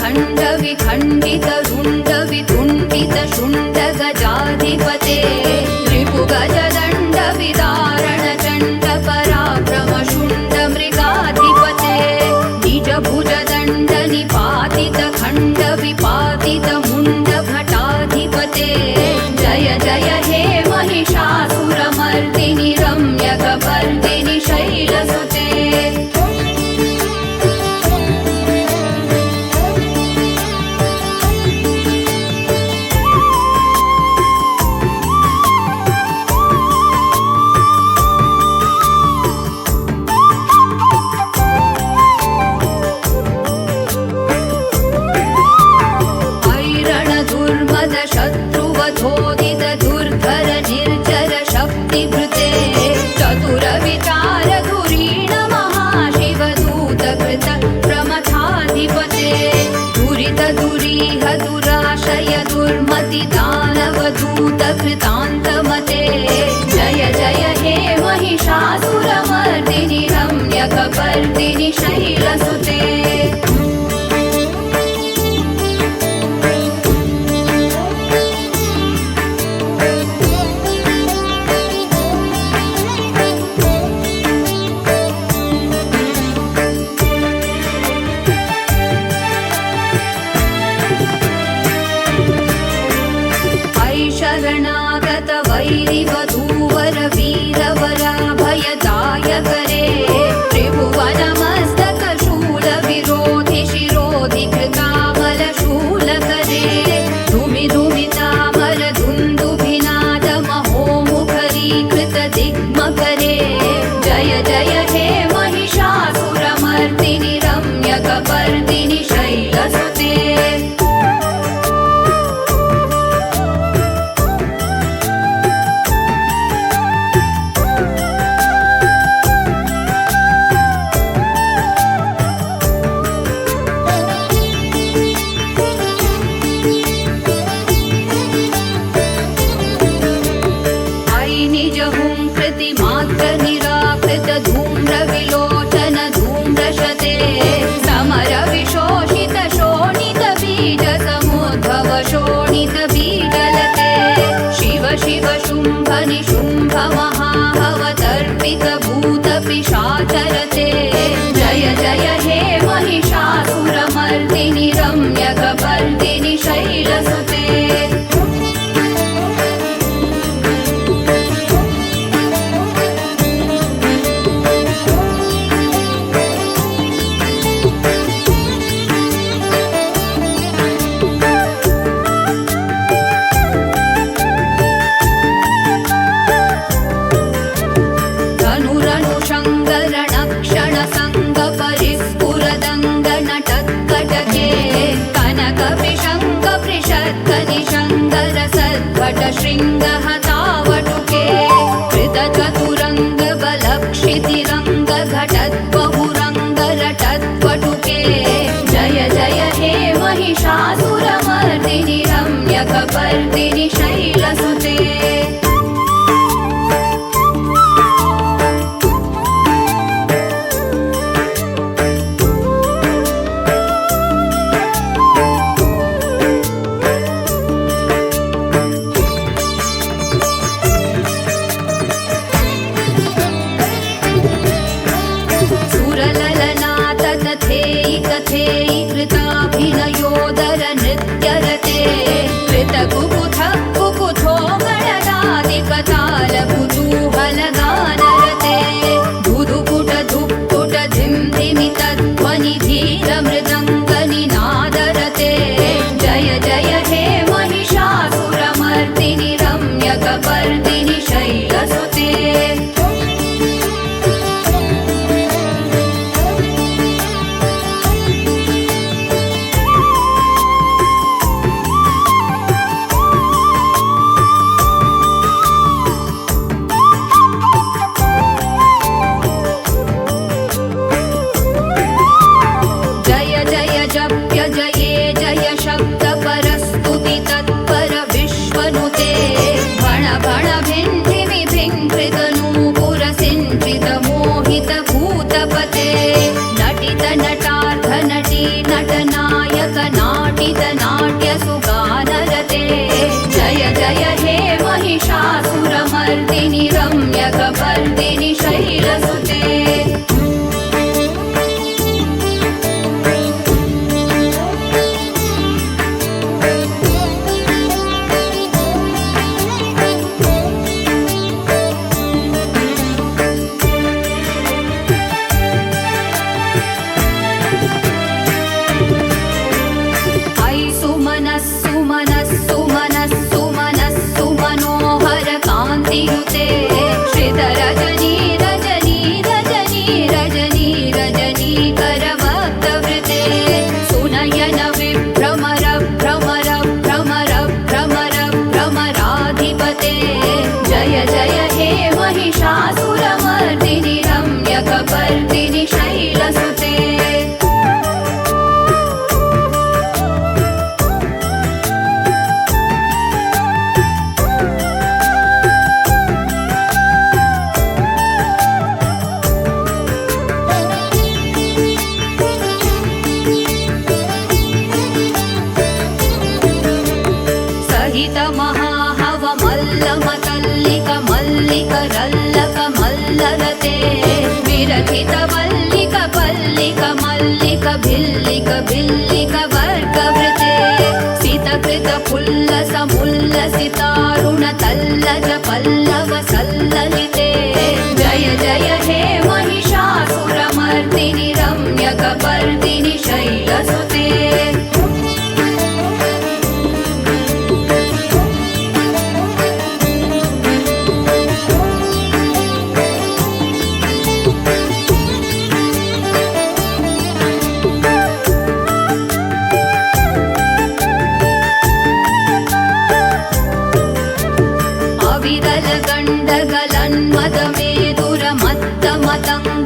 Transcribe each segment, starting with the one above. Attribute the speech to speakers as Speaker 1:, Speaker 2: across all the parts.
Speaker 1: खण्ड विखण्डित रुण्ड वितुण्डित शुण्ड गजाधिपते रिपुगजदण्ड विदारण चण्ड पराक्रम शुण्ड मृगाधिपते निज भुजदण्ड निपातित खण्ड विपातित मुण्ड भटाधिपते जय जय हे महिषासुरमर्दिनि रम्यकपर्दिनि शैलसुते शत्रुवधोदित दुर्धर निर्जर शक्तिभृते चतुर विचार धुरीण महाशिवदूत कृत प्रमथाधिपते दुरित दुरीह दुराशय दुर्मति दानवदूत कृतान्तमते जय जय हे महिषासुरमर्दिनि रम्यकपर्दिनि शैलसुते शरणागत वैरिवधूवर वीरवराभयदायकरे त्रिभुवनमस्तक शूल विरोधि शिरोधि कृतामल शूलकरे धुमि धुमितामल धुन्दुभिनाद महोमुखरीकृत दिग्मकरे जय जय हे महिषासुरमर्दिनि रम्यकपर्दिनि शैलसुते निराकृत धूम्र विलोचन धूम्रशते समर विशोषित शोणित बीज समुद्भव शोणित बीजलते शिव शिव शुम्भ निशुम्भ महाहवतर्पित भूत पिशाचरते जय जय हे महिषासुरमर्दिनि रम्यकपर्दिनि शैलसुते शृङ्गहतावटुके कृतचतुरङ्ग बलक्षितिरङ्ग घटद्बहुरङ्ग रटद्वटुके जय जय हे महिषासुरमर्दिनि रम्यकपर्दिनि शैलसुते कृताभिनयोदर नृत्यरते कृतकुकुथ कुकुथो गणदादिकताल कुतूहलगानरते धुधुकुट धुक्कुट धिम्धिमित ध्वनि धीर मृदङ्गनिनादरते जय जय हे महिषासुरमर्दिनि रम्यकपर्दिनि शैलसुते नटनायक बिल्लिक बिल्लिक वर्गवृते सितकृत पुल्लस मुल्लसितारुण तल्लज पल्लव सल्ललिते जय जय हे महिषासुरमर्दिनि रम्यकपर्दिनि शैलसुते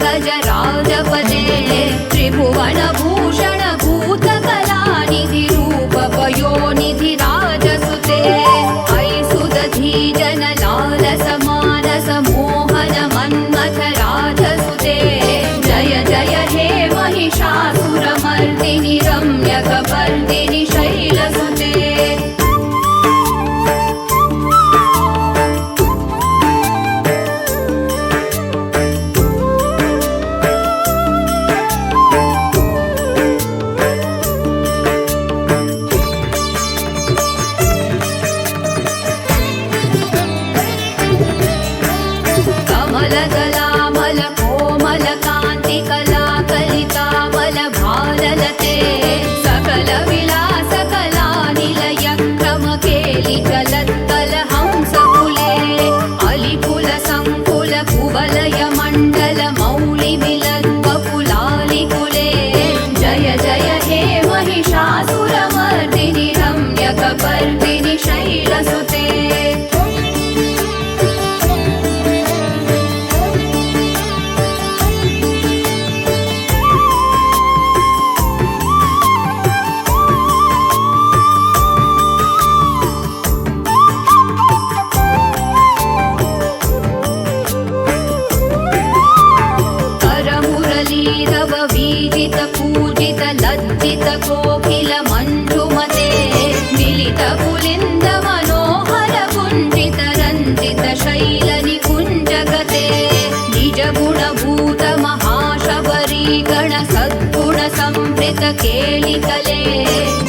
Speaker 1: गजराजपदे त्रिभुवनभूषण भूतकलानिधि रूपपयोनिधि राजसुते ऐसुदधी जनलालस मानस मोहन मन्मथ राजसुते जय जय हे महिषासुरमर्दिनि रम्यकपर्दिनि शैलसुते कमलदलामल कोमल कान्ति कला कलितामल भारलते सकल विलास कला निलय क्रम केलि जलत्तल हंसकुले अलिकुल संकुल कुवलय मण्डल मौलि मिलद्वकुलालिकुले जय जय हे महिषासुरमर्दिनि रम्यकपर्दिनि शैलसुते वीजित पूजित लज्जित कोकिल मञ्जुमते मिलित पुलिन्द मनोहर कुञ्जित रञ्जित शैल निकुञ्जगते निज गुणभूत महाशबरी गण सद्गुण संवृत केलिकले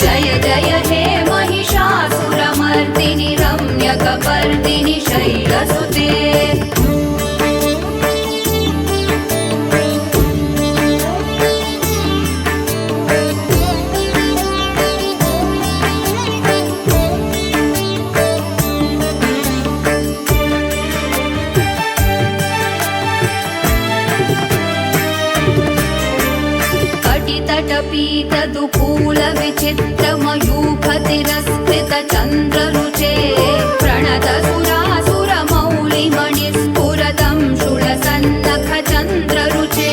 Speaker 1: जय जय हे महिषासुरमर्दिनि रम्यकपर्दिनि शैलसुते तटपीत दुकूल विचित्र मयूख तिरस्कृत चन्द्ररुचे प्रणत सुरासुर मौलि मणिस्फुरदं शूल सन्नख चन्द्ररुचे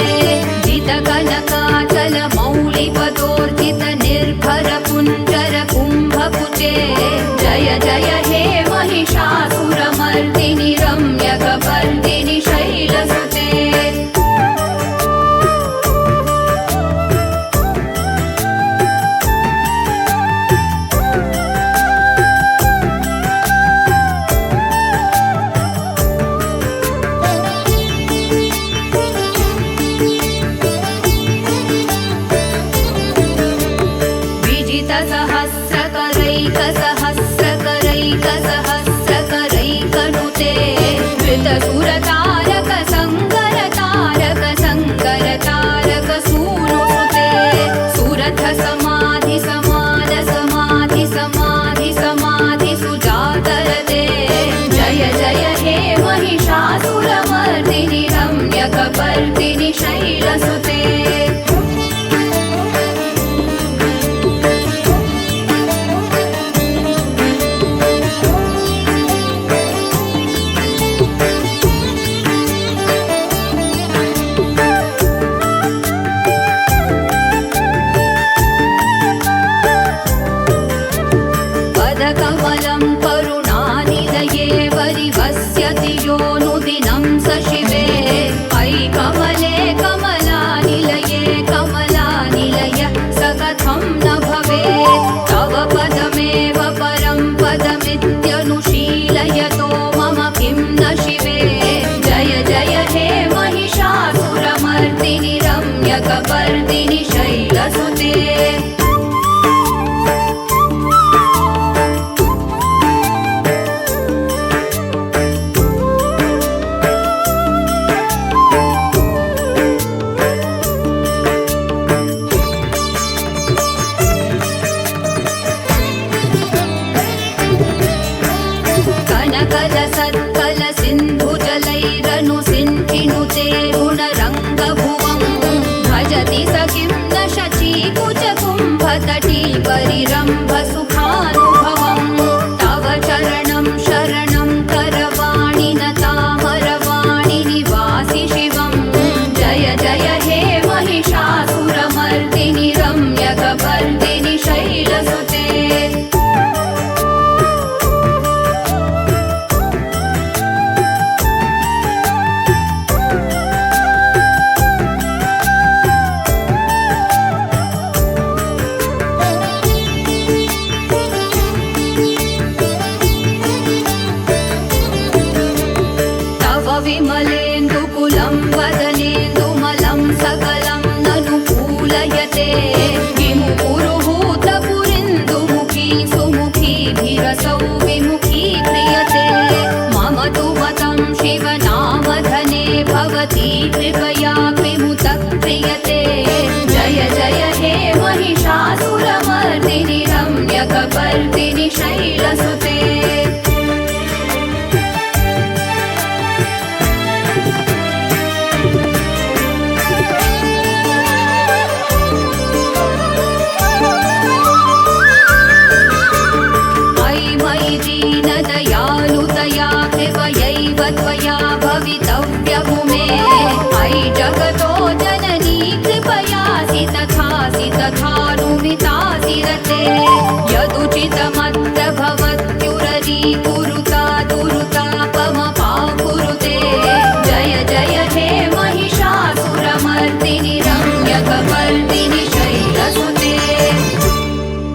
Speaker 1: जित कनकाचल मौलि पदोर्जित निर्भर कुञ्जर कुम्भकुचे जय जय हे महिषासुरमर्दिनि रम्यकपर्दिनि शैलसुते सहस्रकरैकनुते धृतसुरतारक संकर तारक संकर तारक सूनुसुते सुरथ समाधि समाद समाधि समाधि समाधि सुजातरते जय जय हे महिषासुरमर्दिनि रम्यकपर्दिनि शैलसुते परिरम्भसुखानुभवम् तव चरणं शरणं करवाणि नतामरवाणि निवासि शिवम् जय जय हे महिषासुरमर्दिनि रम्यकपर्दिनि शैलसुते विमलेन्दुकुलं वदनेन्दुमलं सकलं ननुकूलयते किमु पुरुहूतपुरिन्दुमुखी सुमुखीभिरसौ विमुखी क्रियते मम तु मतं शिवनामधने भवती कृपया विमुतः क्रियते जय जय हे महिषासुरमर्दिनि रम्यकपर्दिनि शैलसुते दयालुतया कृपयैव त्वया भवितव्यभुमे अयि जगतो जननी कृपयासि तथानुमितासि रते यदुचितमत्र भवत्युररीकुरु